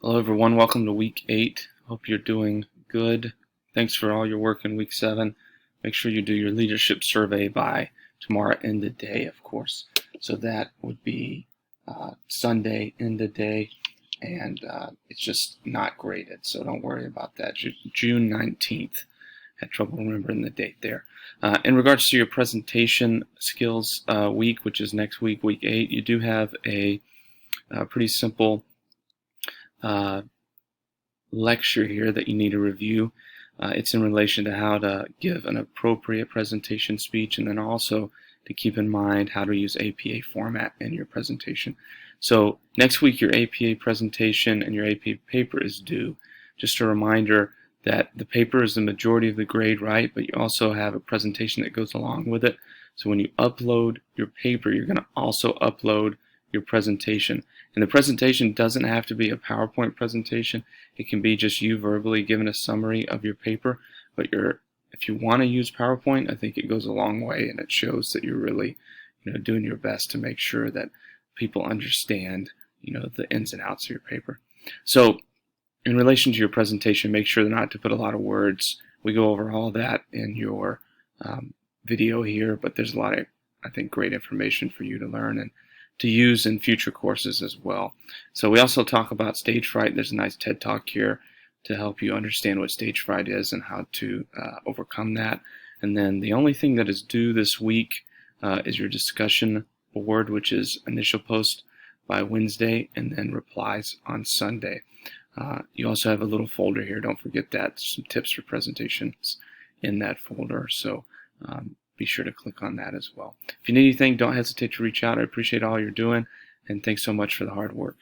Hello everyone, welcome to week 8. Hope you're doing good. Thanks for all your work in week 7. Make sure you do your leadership survey by tomorrow end of day, of course. So that would be Sunday end of day, and it's just not graded, so don't worry about that. June 19th. Had trouble remembering the date there. In regards to your presentation skills week, which is next week, week 8, you do have a pretty simple lecture here that you need to review. It's in relation to how to give an appropriate presentation speech, and then also to keep in mind how to use APA format in your presentation. So next week your APA presentation and your APA paper is due. Just a reminder that the paper is the majority of the grade, right? But you also have a presentation that goes along with it. So when you upload your paper, you're going to also upload your presentation. And the presentation doesn't have to be a PowerPoint presentation. It can be just you verbally giving a summary of your paper. But if you want to use PowerPoint, I think it goes a long way, and it shows that you're really, doing your best to make sure that people understand, the ins and outs of your paper. So in relation to your presentation, make sure not to put a lot of words. We go over all that in your video here, but there's a lot of, I think, great information for you to learn and to use in future courses as well. So we also talk about stage fright. There's a nice TED Talk here to help you understand what stage fright is and how to overcome that. And then the only thing that is due this week is your discussion board, which is initial post by Wednesday and then replies on Sunday. You also have a little folder here. Don't forget that. Some tips for presentations in that folder. So be sure to click on that as well. If you need anything, don't hesitate to reach out. I appreciate all you're doing, and thanks so much for the hard work.